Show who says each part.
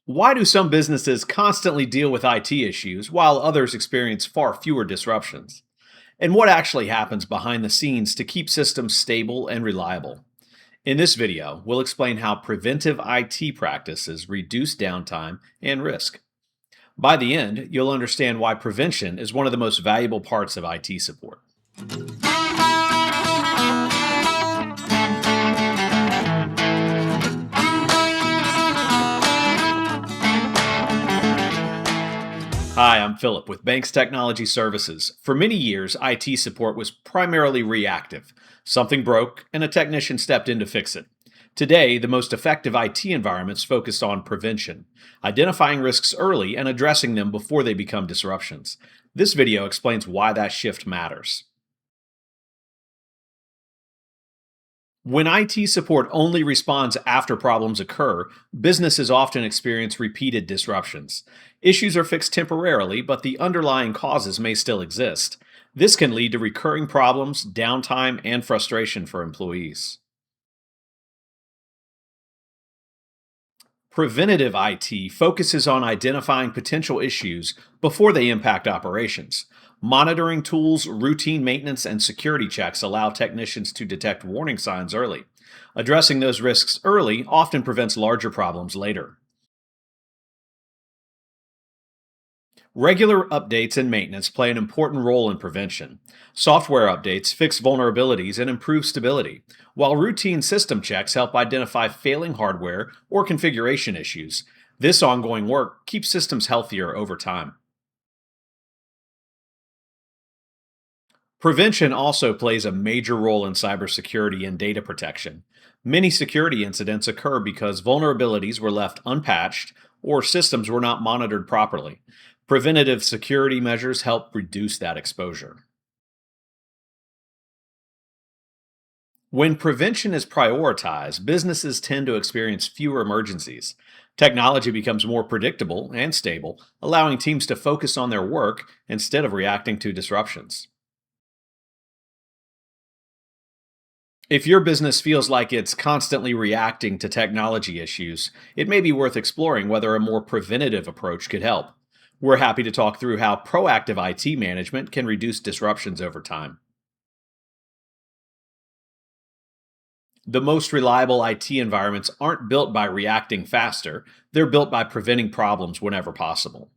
Speaker 1: Why do some businesses constantly deal with IT issues while others experience far fewer disruptions? And what actually happens behind the scenes to keep systems stable and reliable? In this video, we'll explain how preventive IT practices reduce downtime and risk. By the end, you'll understand why prevention is one of the most valuable parts of IT support. Hi, I'm Philip with Banks Technology Services. For many years, IT support was primarily reactive. Something broke, and a technician stepped in to fix it. Today, the most effective IT environments focus on prevention, identifying risks early and addressing them before they become disruptions. This video explains why that shift matters. When IT support only responds after problems occur, businesses often experience repeated disruptions. Issues are fixed temporarily, but the underlying causes may still exist. This can lead to recurring problems, downtime, and frustration for employees. Preventative IT focuses on identifying potential issues before they impact operations. Monitoring tools, routine maintenance, and security checks allow technicians to detect warning signs early. Addressing those risks early often prevents larger problems later. Regular updates and maintenance play an important role in prevention. Software updates fix vulnerabilities and improve stability, while routine system checks help identify failing hardware or configuration issues. This ongoing work keeps systems healthier over time. Prevention also plays a major role in cybersecurity and data protection. Many security incidents occur because vulnerabilities were left unpatched or systems were not monitored properly. Preventative security measures help reduce that exposure. When prevention is prioritized, businesses tend to experience fewer emergencies. Technology becomes more predictable and stable, allowing teams to focus on their work instead of reacting to disruptions. If your business feels like it's constantly reacting to technology issues, it may be worth exploring whether a more preventative approach could help. We're happy to talk through how proactive IT management can reduce disruptions over time. The most reliable IT environments aren't built by reacting faster, they're built by preventing problems whenever possible.